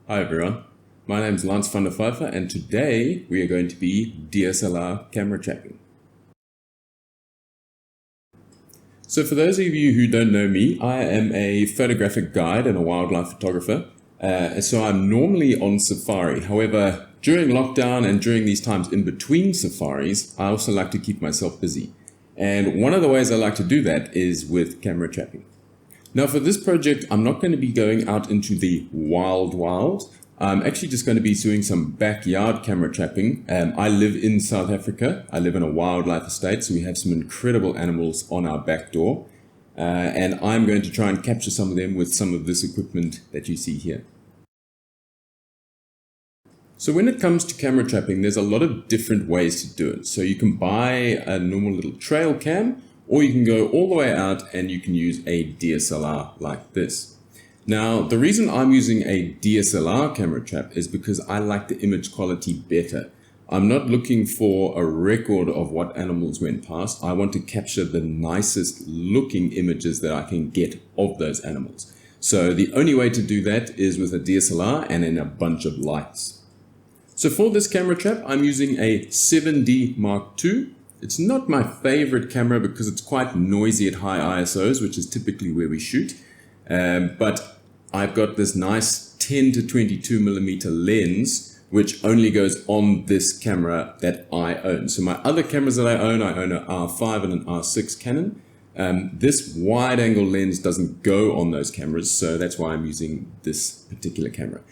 Hi everyone, my name is Lance van der Pfeiffer and today we are going to be DSLR camera trapping. So for those of you who don't know me, I am a photographic guide and a wildlife photographer. So I'm normally on safari. However, during lockdown and during these times in between safaris, I also like to keep myself busy. And one of the ways I like to do that is with camera trapping. Now for this project, I'm not going to be going out into the wild. I'm actually just going to be doing some backyard camera trapping. I live in South Africa. I live in a wildlife estate, so we have some incredible animals on our back door. And I'm going to try and capture some of them with some of this equipment that you see here. So when it comes to camera trapping, there's a lot of different ways to do it. So you can buy a normal little trail cam, or you can go all the way out and you can use a DSLR like this. Now, the reason I'm using a DSLR camera trap is because I like the image quality better. I'm not looking for a record of what animals went past. I want to capture the nicest looking images that I can get of those animals. So the only way to do that is with a DSLR and in a bunch of lights. So for this camera trap, I'm using a 7D Mark II. It's not my favorite camera because it's quite noisy at high ISOs, which is typically where we shoot. But I've got this nice 10 to 22 millimeter lens, which only goes on this camera that I own. So my other cameras that I own an R5 and an R6 Canon. This wide angle lens doesn't go on those cameras, so that's why I'm using this particular camera.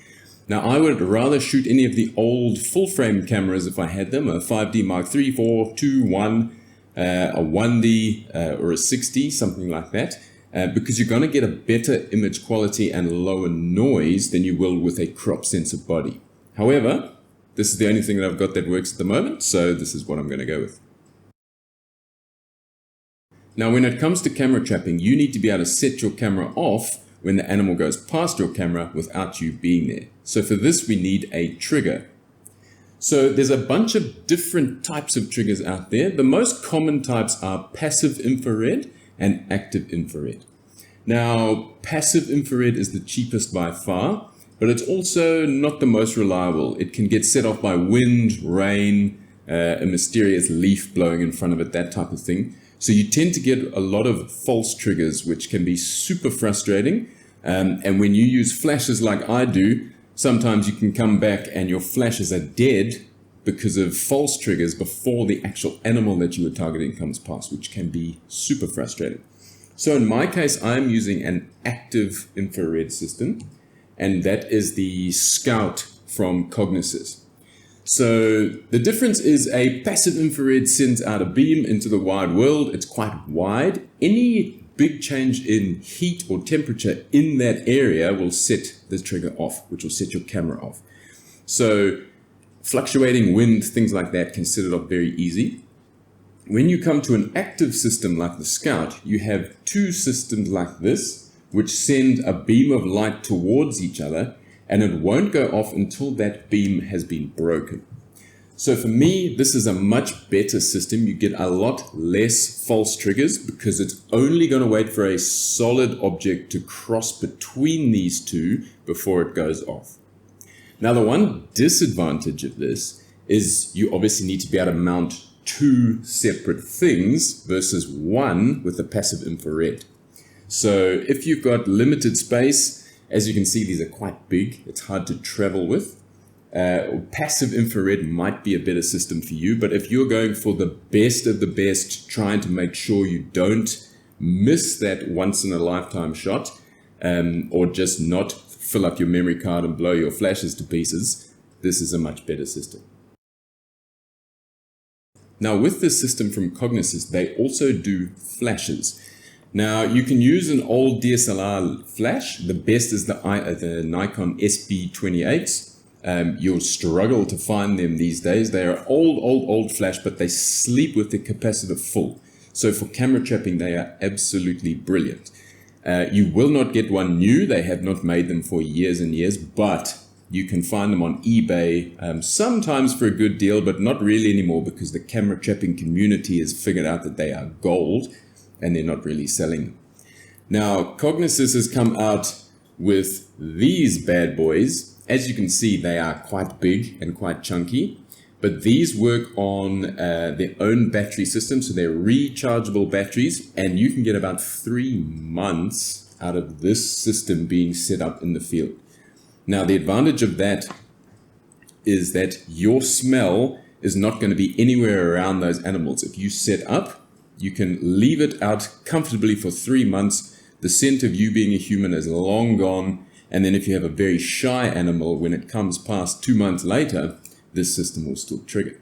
Now, I would rather shoot any of the old full-frame cameras if I had them, a 5D Mark III, 4, 2, 1, a 1D or a 6D, something like that, because you're going to get a better image quality and lower noise than you will with a crop sensor body. However, this is the only thing that I've got that works at the moment, so this is what I'm going to go with. Now, when it comes to camera trapping, you need to be able to set your camera off when the animal goes past your camera without you being there. So for this, we need a trigger. So there's a bunch of different types of triggers out there. The most common types are passive infrared and active infrared. Now, passive infrared is the cheapest by far, but it's also not the most reliable. It can get set off by wind, rain, a mysterious leaf blowing in front of it, that type of thing. So you tend to get a lot of false triggers, which can be super frustrating. And when you use flashes like I do, sometimes you can come back and your flashes are dead because of false triggers before the actual animal that you were targeting comes past, which can be super frustrating. So in my case, I'm using an active infrared system, and that is the Scout from Cognisys. So the difference is a passive infrared sends out a beam into the wide world. It's quite wide. Any big change in heat or temperature in that area will set the trigger off, which will set your camera off. So fluctuating wind, things like that can set it off very easy. When you come to an active system like the Scout, you have two systems like this, which send a beam of light towards each other, and it won't go off until that beam has been broken. So for me, this is a much better system. You get a lot less false triggers because it's only going to wait for a solid object to cross between these two before it goes off. Now, the one disadvantage of this is you obviously need to be able to mount two separate things versus one with the passive infrared. So if you've got limited space, as you can see, these are quite big. It's hard to travel with. Passive infrared might be a better system for you, but if you're going for the best of the best, trying to make sure you don't miss that once in a lifetime shot, or just not fill up your memory card and blow your flashes to pieces, this is a much better system. Now with this system from Cognisys, they also do flashes. Now, you can use an old DSLR flash. The best is the Nikon SB28s. You'll struggle to find them these days. They are old flash, but they sleep with the capacitor full. So for camera trapping, they are absolutely brilliant. You will not get one new. They have not made them for years and years, but you can find them on eBay, sometimes for a good deal, but not really anymore because the camera trapping community has figured out that they are gold, and they're not really selling them. Now, Cognisys has come out with these bad boys, as you can see, they are quite big and quite chunky, but these work on their own battery system. So they're rechargeable batteries, and you can get about 3 months out of this system being set up in the field. Now, the advantage of that is that your smell is not going to be anywhere around those animals. If you set up, you can leave it out comfortably for 3 months. The scent of you being a human is long gone. And then if you have a very shy animal, when it comes past 2 months later, this system will still trigger.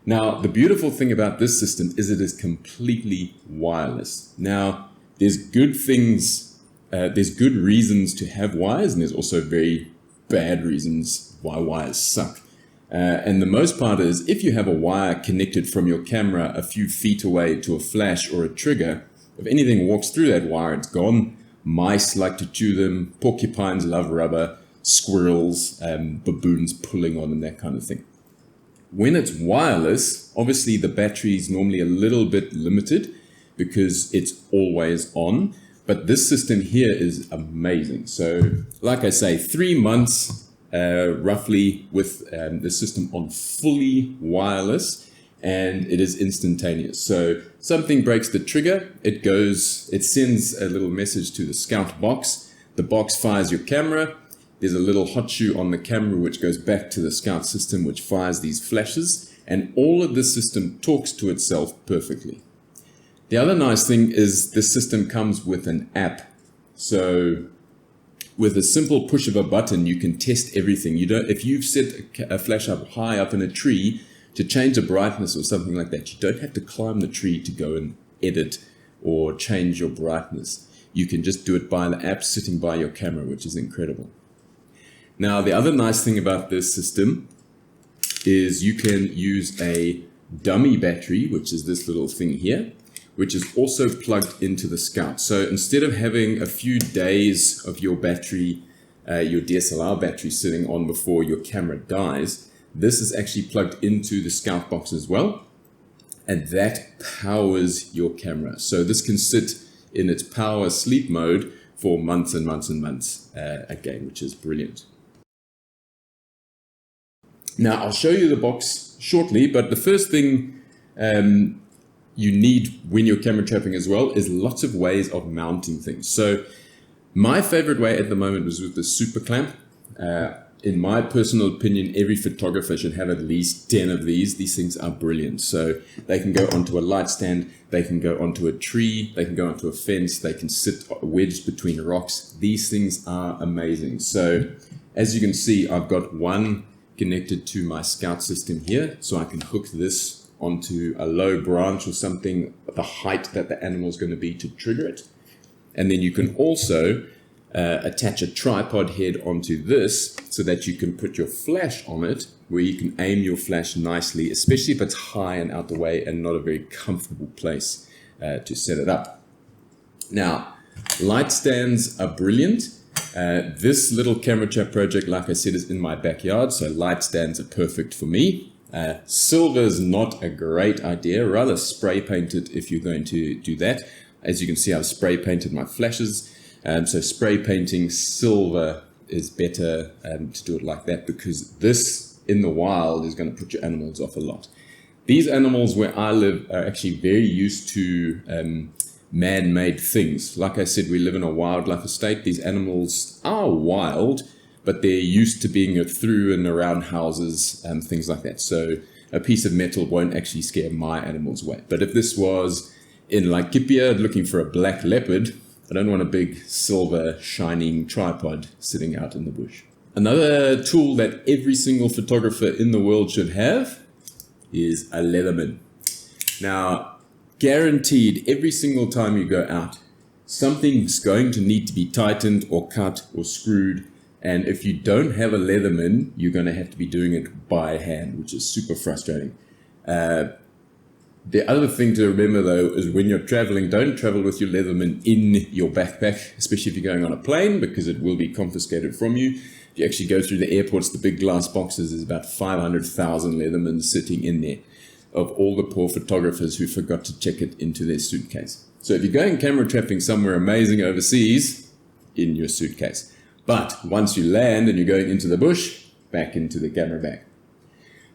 Now, the beautiful thing about this system is it is completely wireless. Now, there's good reasons to have wires, and there's also very bad reasons why wires suck. And the most part is, if you have a wire connected from your camera a few feet away to a flash or a trigger, if anything walks through that wire, it's gone. Mice like to chew them, porcupines love rubber, squirrels, baboons pulling on, and that kind of thing. When it's wireless, obviously the battery is normally a little bit limited because it's always on, but this system here is amazing. So like I say, 3 months roughly with the system on fully wireless, and it is instantaneous. So something breaks the trigger, it sends a little message to the Scout box. The box fires your camera. There's a little hot shoe on the camera which goes back to the Scout system, which fires these flashes, and all of this system talks to itself perfectly. The other nice thing is this system comes with an app. So with a simple push of a button, you can test everything. If you've set a flash up high up in a tree, to change the brightness or something like that, you don't have to climb the tree to go and edit or change your brightness. You can just do it by the app sitting by your camera, which is incredible. Now, the other nice thing about this system is you can use a dummy battery, which is this little thing here, which is also plugged into the Scout. So instead of having a few days of your battery, your DSLR battery sitting on before your camera dies, this is actually plugged into the Scout box as well, and that powers your camera. So this can sit in its power sleep mode for months and months and months again, which is brilliant. Now, I'll show you the box shortly, but the first thing you need when you're camera trapping as well is lots of ways of mounting things. So my favorite way at the moment was with the super clamp. In my personal opinion, every photographer should have at least 10 of these. These things are brilliant. So they can go onto a light stand, they can go onto a tree, they can go onto a fence, they can sit wedged between rocks. These things are amazing. So as you can see, I've got one connected to my Scout system here, so I can hook this onto a low branch or something, the height that the animal is going to be to trigger it. And then you can also attach a tripod head onto this so that you can put your flash on it, where you can aim your flash nicely, especially if it's high and out the way and not a very comfortable place to set it up. Now, light stands are brilliant. This little camera trap project, like I said, is in my backyard, so light stands are perfect for me. Silver is not a great idea, rather spray paint it if you're going to do that. As you can see, I've spray painted my flashes. So spray painting silver is better to do it like that, because this in the wild is going to put your animals off a lot. These animals where I live are actually very used to man-made things. Like I said, we live in a wildlife estate. These animals are wild, but they're used to being through and around houses and things like that. So a piece of metal won't actually scare my animals away. But if this was in Laikipia looking for a black leopard, I don't want a big silver shining tripod sitting out in the bush. Another tool that every single photographer in the world should have is a Leatherman. Now, guaranteed every single time you go out, something's going to need to be tightened or cut or screwed. And if you don't have a Leatherman, you're going to have to be doing it by hand, which is super frustrating. The other thing to remember, though, is when you're traveling, don't travel with your Leatherman in your backpack, especially if you're going on a plane, because it will be confiscated from you. If you actually go through the airports, the big glass boxes, there's about 500,000 Leathermans sitting in there of all the poor photographers who forgot to check it into their suitcase. So if you're going camera trapping somewhere amazing overseas, in your suitcase. But once you land and you're going into the bush, back into the camera bag.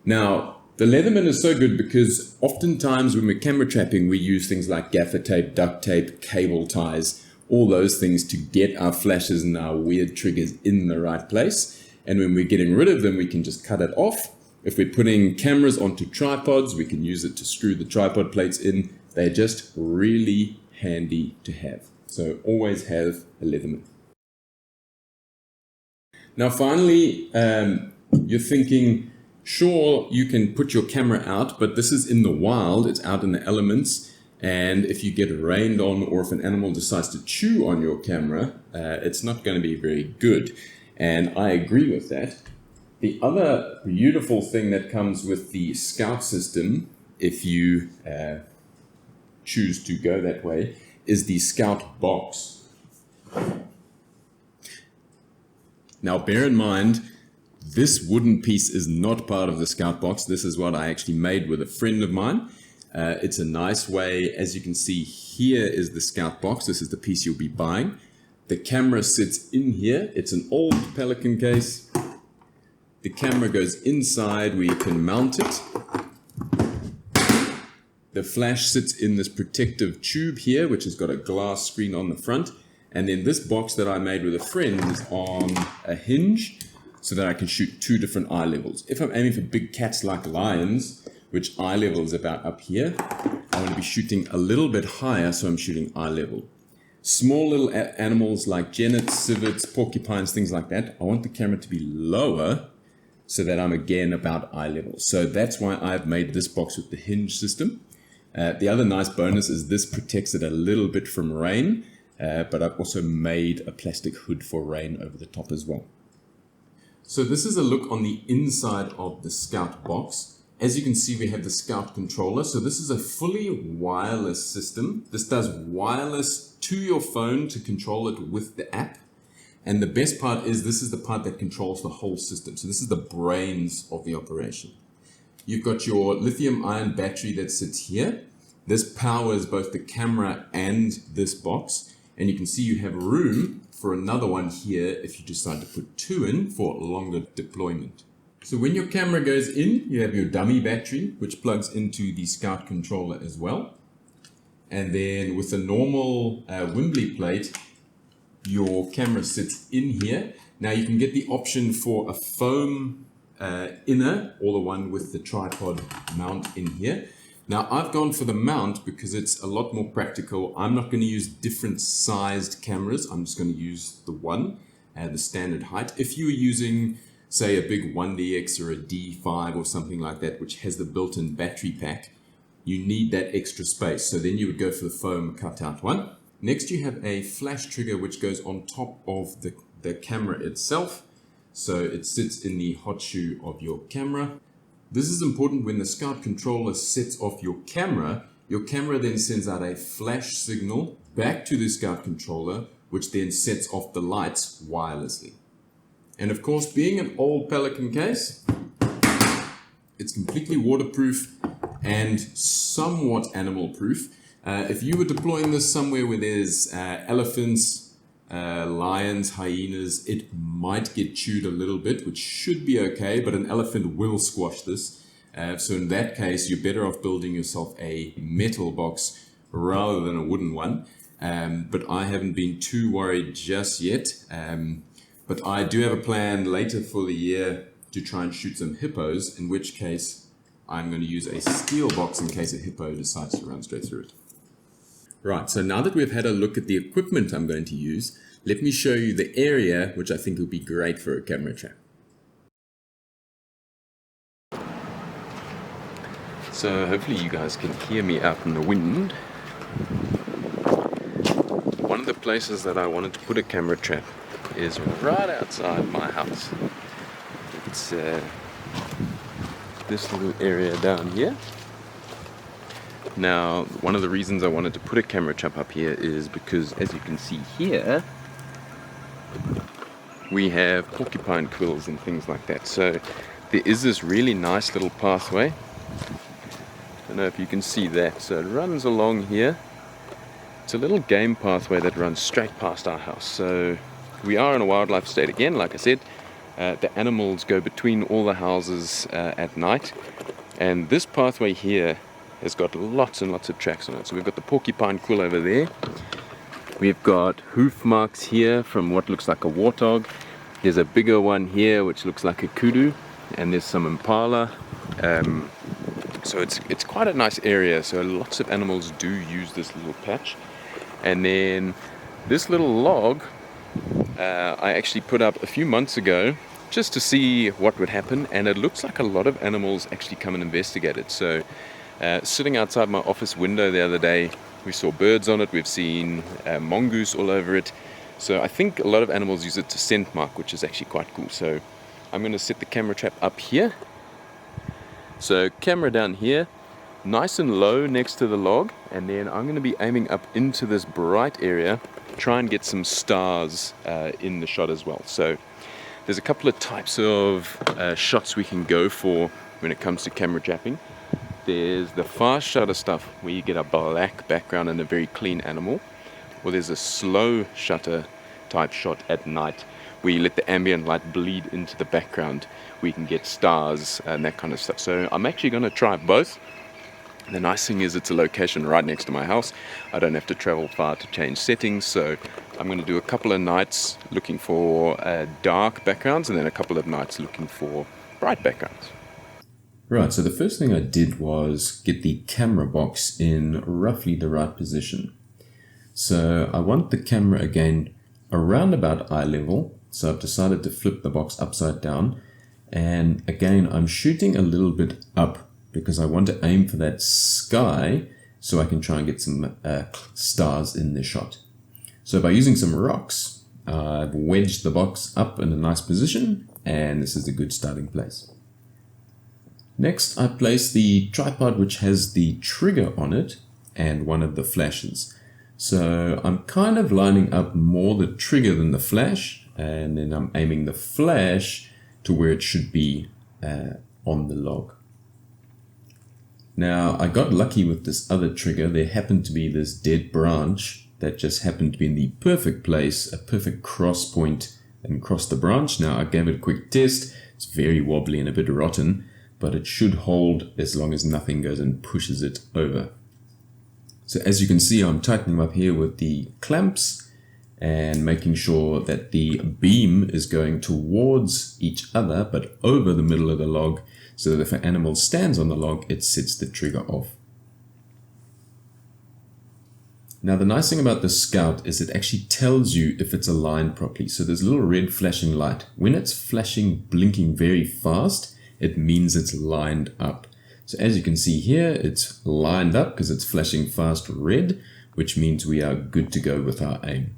Now, the Leatherman is so good because oftentimes when we're camera trapping, we use things like gaffer tape, duct tape, cable ties, all those things to get our flashes and our weird triggers in the right place. And when we're getting rid of them, we can just cut it off. If we're putting cameras onto tripods, we can use it to screw the tripod plates in. They're just really handy to have. So always have a Leatherman. Now finally, you're thinking, sure, you can put your camera out, but this is in the wild, it's out in the elements, and if you get rained on or if an animal decides to chew on your camera, it's not going to be very good. And I agree with that. The other beautiful thing that comes with the Scout system, if you choose to go that way, is the Scout box. Now bear in mind, this wooden piece is not part of the Scout box. This is what I actually made with a friend of mine. It's a nice way, as you can see, here is the Scout box. This is the piece you'll be buying. The camera sits in here. It's an old Pelican case. The camera goes inside where you can mount it. The flash sits in this protective tube here, which has got a glass screen on the front. And then this box that I made with a friend is on a hinge so that I can shoot two different eye levels. If I'm aiming for big cats like lions, which eye level is about up here, I want to be shooting a little bit higher, so I'm shooting eye level. Small little animals like genets, civets, porcupines, things like that, I want the camera to be lower so that I'm again about eye level. So that's why I've made this box with the hinge system. The other nice bonus is this protects it a little bit from rain. But I've also made a plastic hood for rain over the top as well. So this is a look on the inside of the Scout box. As you can see, we have the Scout controller. So this is a fully wireless system. This does wireless to your phone to control it with the app. And the best part is this is the part that controls the whole system. So this is the brains of the operation. You've got your lithium-ion battery that sits here. This powers both the camera and this box. And you can see you have room for another one here if you decide to put two in for longer deployment. So when your camera goes in, you have your dummy battery, which plugs into the Scout controller as well. And then with a normal Wimbley plate, your camera sits in here. Now you can get the option for a foam inner, or the one with the tripod mount in here. Now I've gone for the mount because it's a lot more practical. I'm not going to use different sized cameras. I'm just going to use the one, the standard height. If you were using, say, a big 1DX or a D5 or something like that, which has the built-in battery pack, you need that extra space. So then you would go for the foam cutout one. Next you have a flash trigger which goes on top of the camera itself. So it sits in the hot shoe of your camera. This is important when the Scout controller sets off your camera then sends out a flash signal back to the Scout controller, which then sets off the lights wirelessly. And of course, being an old Pelican case, it's completely waterproof and somewhat animal proof. If you were deploying this somewhere where there's elephants, lions, hyenas, it might get chewed a little bit, which should be okay, but an elephant will squash this. So in that case, you're better off building yourself a metal box rather than a wooden one. But I haven't been too worried just yet. But I do have a plan later for the year to try and shoot some hippos, in which case I'm going to use a steel box in case a hippo decides to run straight through it. Right, so now that we've had a look at the equipment I'm going to use, let me show you the area which I think will be great for a camera trap. So hopefully you guys can hear me out in the wind. One of the places that I wanted to put a camera trap is right outside my house. It's this little area down here. Now, one of the reasons I wanted to put a camera trap up here is because, as you can see here, we have porcupine quills and things like that. So there is this really nice little pathway. I don't know if you can see that. So it runs along here. It's a little game pathway that runs straight past our house. So we are in a wildlife estate again, like I said. The animals go between all the houses at night, and this pathway here has got lots and lots of tracks on it. So we've got the porcupine quill over there, we've got hoof marks here from what looks like a warthog, there's a bigger one here which looks like a kudu, and there's some impala. So it's quite a nice area, so lots of animals do use this little patch. And then this little log I actually put up a few months ago just to see what would happen, and it looks like a lot of animals actually come and investigate it. So sitting outside my office window the other day, we saw birds on it, we've seen mongoose all over it. So I think a lot of animals use it to scent mark, which is actually quite cool. So I'm going to set the camera trap up here. So camera down here, nice and low next to the log, and then I'm going to be aiming up into this bright area, try and get some stars in the shot as well. So there's a couple of types of shots we can go for when it comes to camera trapping. There's the fast shutter stuff where you get a black background and a very clean animal, or there's a slow shutter type shot at night where you let the ambient light bleed into the background, where you can get stars and that kind of stuff. So I'm actually going to try both. The nice thing is it's a location right next to my house. I don't have to travel far to change settings, so I'm going to do a couple of nights looking for dark backgrounds and then a couple of nights looking for bright backgrounds. Right, so the first thing I did was get the camera box in roughly the right position. So I want the camera again around about eye level, so I've decided to flip the box upside down, and again I'm shooting a little bit up because I want to aim for that sky so I can try and get some stars in the shot. So by using some rocks, I've wedged the box up in a nice position, and this is a good starting place. Next, I place the tripod which has the trigger on it and one of the flashes. So I'm kind of lining up more the trigger than the flash, and then I'm aiming the flash to where it should be on the log. Now, I got lucky with this other trigger. There happened to be this dead branch that just happened to be in the perfect place, a perfect cross point and cross the branch. Now, I gave it a quick test. It's very wobbly and a bit rotten, but it should hold as long as nothing goes and pushes it over. So as you can see, I'm tightening up here with the clamps and making sure that the beam is going towards each other, but over the middle of the log, so that if an animal stands on the log, it sets the trigger off. Now the nice thing about the Scout is it actually tells you if it's aligned properly. So there's a little red flashing light. When it's flashing, blinking very fast, it means it's lined up. So as you can see here, it's lined up because it's flashing fast red, which means we are good to go with our aim.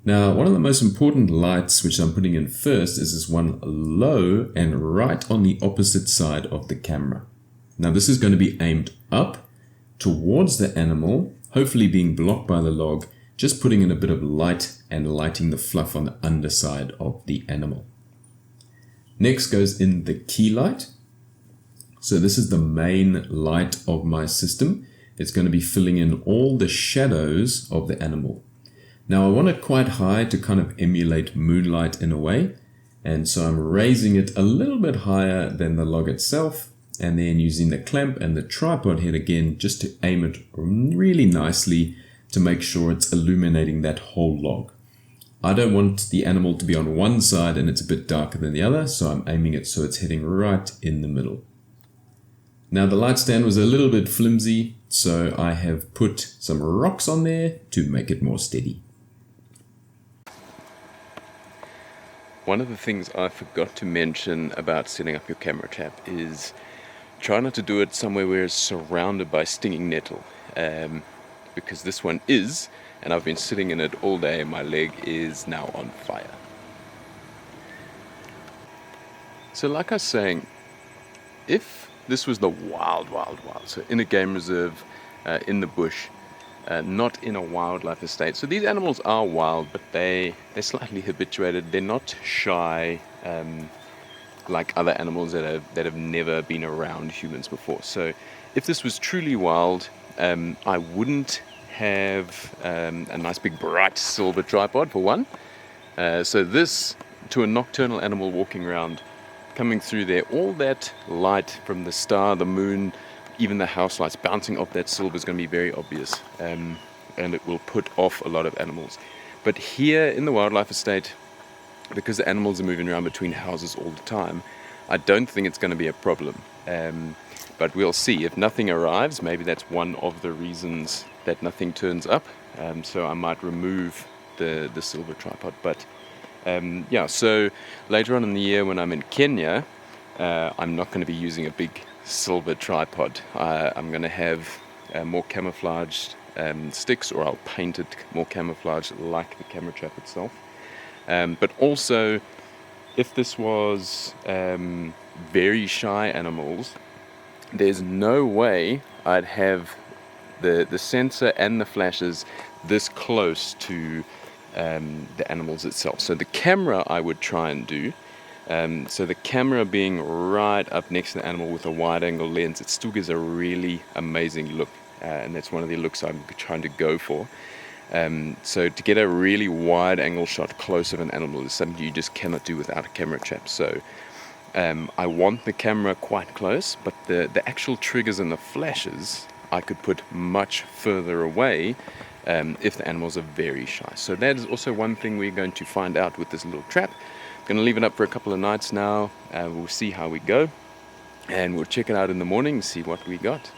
Now, one of the most important lights which I'm putting in first is this one low and right on the opposite side of the camera. Now this is going to be aimed up towards the animal, hopefully being blocked by the log, just putting in a bit of light and lighting the fluff on the underside of the animal. Next goes in the key light. So this is the main light of my system. It's going to be filling in all the shadows of the animal. Now I want it quite high to kind of emulate moonlight in a way. And so I'm raising it a little bit higher than the log itself, and then using the clamp and the tripod head again just to aim it really nicely to make sure it's illuminating that whole log. I don't want the animal to be on one side and it's a bit darker than the other, so I'm aiming it so it's heading right in the middle. Now the light stand was a little bit flimsy, so I have put some rocks on there to make it more steady. One of the things I forgot to mention about setting up your camera trap is try not to do it somewhere where it's surrounded by stinging nettle, because this one is, and I've been sitting in it all day and my leg is now on fire. So like I was saying, if this was the wild, so in a game reserve, in the bush, not in a wildlife estate. So these animals are wild, but they're slightly habituated. They're not shy like other animals that have never been around humans before. So if this was truly wild, I wouldn't have a nice big bright silver tripod for one. So this, to a nocturnal animal walking around, coming through there, all that light from the star, the moon, even the house lights bouncing off that silver is going to be very obvious, and it will put off a lot of animals. But here in the wildlife estate, because the animals are moving around between houses all the time, I don't think it's going to be a problem. But we'll see. If nothing arrives, maybe that's one of the reasons that nothing turns up. So I might remove the silver tripod. But yeah, so later on in the year when I'm in Kenya, I'm not going to be using a big silver tripod. I'm going to have more camouflaged sticks, or I'll paint it more camouflaged like the camera trap itself. But also, if this was very shy animals, there's no way I'd have the sensor and the flashes this close to the animals itself. So the camera I would try and do, so the camera being right up next to the animal with a wide angle lens, it still gives a really amazing look, and that's one of the looks I'm trying to go for. So to get a really wide angle shot close of an animal is something you just cannot do without a camera trap. So I want the camera quite close, but the actual triggers and the flashes I could put much further away if the animals are very shy. So that is also one thing we're going to find out with this little trap. I'm going to leave it up for a couple of nights now. We'll see how we go, and we'll check it out in the morning and see what we got.